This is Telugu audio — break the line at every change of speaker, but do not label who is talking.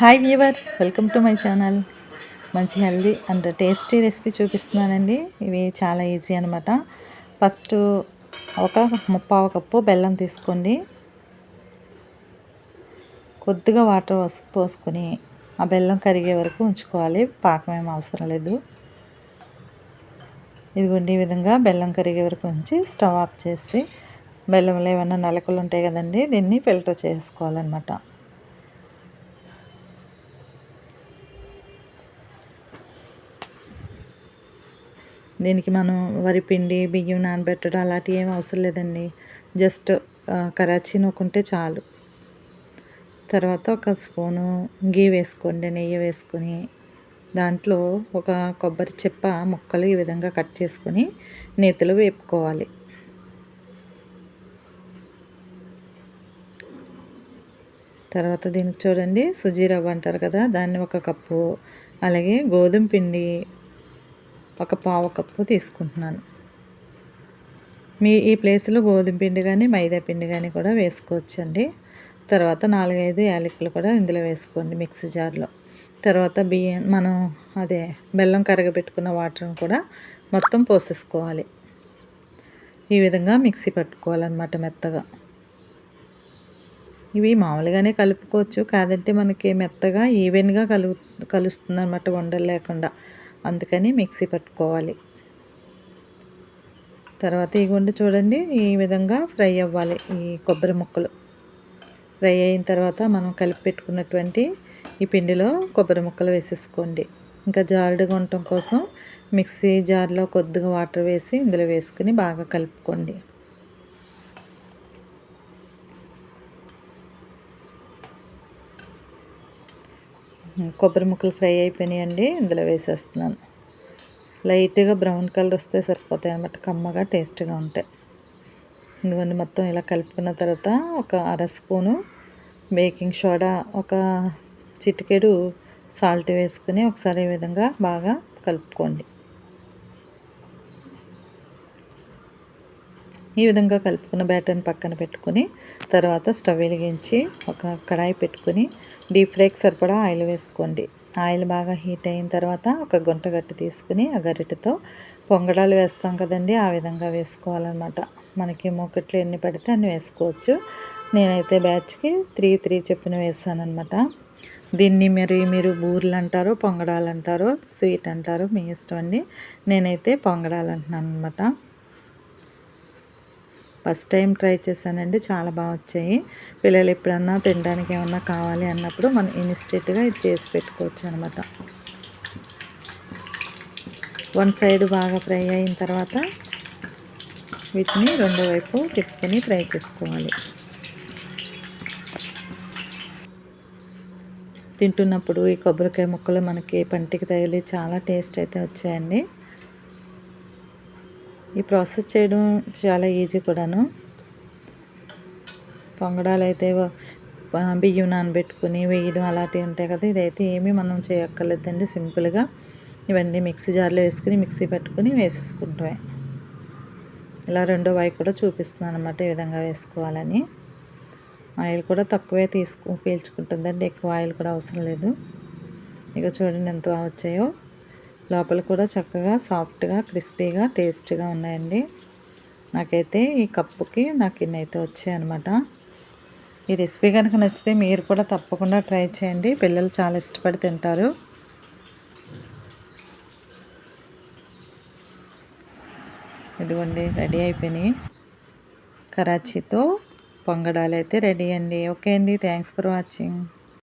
Hi viewers, welcome to my channel. మంచి హెల్దీ అండ్ టేస్టీ రెసిపీ చూపిస్తున్నానండి. ఇవి చాలా ఈజీ అనమాట. ఫస్ట్ ఒక ముప్పావు కప్పు బెల్లం తీసుకోండి. కొద్దిగా వాటర్ పోసుకొని ఆ బెల్లం కరిగే వరకు ఉంచుకోవాలి. పాకం ఏం అవసరం లేదు. ఇదిగోండి, ఈ విధంగా బెల్లం కరిగే వరకు ఉంచి స్టవ్ ఆఫ్ చేసి బెల్లంలో ఏమైనా నలకలు ఉంటాయి కదండి, దీన్ని ఫిల్టర్ చేసుకోవాలన్నమాట. దీనికి మనం వరిపిండి, బియ్యం నానబెట్టడం అలాంటివి ఏం అవసరం లేదండి. జస్ట్ కరాచీ నూకుంటే చాలు. తర్వాత ఒక స్పూను గీ వేసుకోండి, నెయ్యి వేసుకొని దాంట్లో ఒక కొబ్బరి చిప్ప ముక్కలు ఈ విధంగా కట్ చేసుకొని నేతిలో వేపుకోవాలి. తర్వాత దీనికి చూడండి, సుజీ రవ్వ అంటారు కదా, దాన్ని ఒక కప్పు, అలాగే గోధుమ పిండి ఒక పావు కప్పు తీసుకుంటున్నాను. ఈ ప్లేస్లో గోధుమ పిండి కానీ మైదా పిండి కానీ కూడా వేసుకోవచ్చండి. తర్వాత 4-5 యాలకులు కూడా ఇందులో వేసుకోండి మిక్సీ జార్లో. తర్వాత మనం బెల్లం కరగబెట్టుకున్న వాటర్ని కూడా మొత్తం పోసేసుకోవాలి. ఈ విధంగా మిక్సీ పట్టుకోవాలన్నమాట మెత్తగా. ఇవి మామూలుగానే కలుపుకోవచ్చు, కాదంటే మనకి మెత్తగా ఈవెన్గా కలుస్తుంది అనమాట, ఉండలు లేకుండా. అందుకని మిక్సీ పట్టుకోవాలి. తర్వాత ఈ గుండె చూడండి, ఈ విధంగా ఫ్రై అవ్వాలి. ఈ కొబ్బరి ముక్కలు ఫ్రై అయిన తర్వాత మనం కలిపి పెట్టుకున్నటువంటి ఈ పిండిలో కొబ్బరి ముక్కలు వేసేసుకోండి. ఇంకా జారుడుగా ఉండటం కోసం మిక్సీ జార్లో కొద్దిగా వాటర్ వేసి ఇందులో వేసుకుని బాగా కలుపుకోండి. కొబ్బరి ముక్కలు ఫ్రై అయిపోయినాయండి, ఇందులో వేసేస్తున్నాను. లైట్గా బ్రౌన్ కలర్ వస్తే సరిపోతాయి అన్నమాట, కమ్మగా టేస్ట్గా ఉంటాయి. ఎందుకంటే మొత్తం ఇలా కలుపుకున్న తర్వాత ఒక స్పూను బేకింగ్ సోడా, ఒక చిటికెడు సాల్ట్ వేసుకుని ఒకసారి ఈ విధంగా బాగా కలుపుకోండి. ఈ విధంగా కలుపుకున్న బ్యాటర్ని పక్కన పెట్టుకుని తర్వాత స్టవ్ వెలిగించి ఒక కడాయి పెట్టుకుని డీప్ ఫ్రైకి సరిపడా ఆయిల్ వేసుకోండి. ఆయిల్ బాగా హీట్ అయిన తర్వాత ఒక గుంట గట్టి తీసుకుని ఆ గరిటెతో పొంగడాలు వేస్తాం కదండి, ఆ విధంగా వేసుకోవాలన్నమాట. మనకి మూకట్లు ఎన్ని పడితే అన్ని వేసుకోవచ్చు. నేనైతే బ్యాచ్కి 3 చొప్పున వేసానమాట. దీన్ని మీరు బూరెలు అంటారో, పొంగడాలు అంటారో, స్వీట్ అంటారో, మీ ఇష్టం అండి. నేనైతే పొంగడాలు అంటున్నాను అనమాట. ఫస్ట్ టైం ట్రై చేశానండి, చాలా బాగా వచ్చాయి. పిల్లలు ఎప్పుడన్నా తినడానికి ఏమన్నా కావాలి అన్నప్పుడు మనం ఇన్స్టెంట్గా ఇది చేసి పెట్టుకోవచ్చు అనమాట. వన్ సైడ్ బాగా ఫ్రై అయిన తర్వాత వీటిని రెండో వైపు తిప్పుకొని ఫ్రై చేసుకోవాలి. తింటున్నప్పుడు ఈ కొబ్బరికాయ ముక్కలు మనకి పంటికి తగిలి చాలా టేస్ట్ అయితే వచ్చాయండి. ఈ ప్రాసెస్ చేయడం చాలా ఈజీ కూడాను. పొంగడాలు అయితే బియ్యం నానబెట్టుకుని వేయడం అలాంటివి ఉంటాయి కదా, ఇదైతే ఏమీ మనం చేయక్కర్లేదండి. సింపుల్గా ఇవన్నీ మిక్సీ జార్లో వేసుకుని మిక్సీ పట్టుకుని వేసేసుకుంటామే. ఇలా రెండో వైపు కూడా చూపిస్తున్నాను అనమాట, ఈ విధంగా వేసుకోవాలని. ఆయిల్ కూడా తక్కువే పీల్చుకుంటుందండి, ఎక్కువ ఆయిల్ కూడా అవసరం లేదు. ఇక చూడండి ఎంత బాగా వచ్చాయో. లోపల కూడా చక్కగా సాఫ్ట్గా క్రిస్పీగా టేస్ట్గా ఉన్నాయండి. నాకైతే ఈ కప్పుకి ఇన్ని అయితే వచ్చాయి అనమాట. ఈ రెసిపీ కనుక నచ్చితే మీరు కూడా తప్పకుండా ట్రై చేయండి, పిల్లలు చాలా ఇష్టపడి తింటారు. ఇదిగోండి, రెడీ అయిపోయినాయి. కరాచీతో పొంగడాలు అయితే రెడీ అండి. ఓకే అండి, థ్యాంక్స్ ఫర్ వాచింగ్.